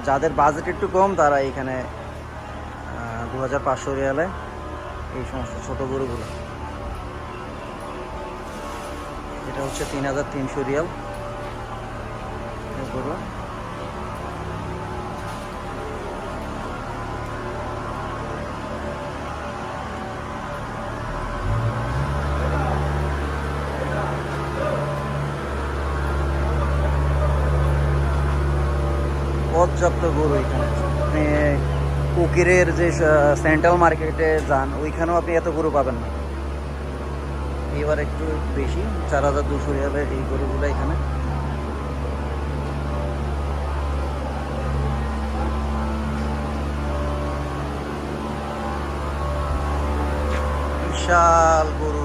যাদের বাজেট একটু কম তারা এখানে 2500 রিয়ালে এই সমস্ত ছোট গরুগুলো। এটা হচ্ছে 3300 রিয়াল এই গরু। পর্যাপ্ত গরু এখানে। আপনি উকিরের যে সেন্ট্রাল মার্কেটে যান ওইখানেও আপনি এত গরু পাবেন না। এবার একটু বেশি 4200 রিয়ালের এই গরুগুলো এখানে। বিশাল গরু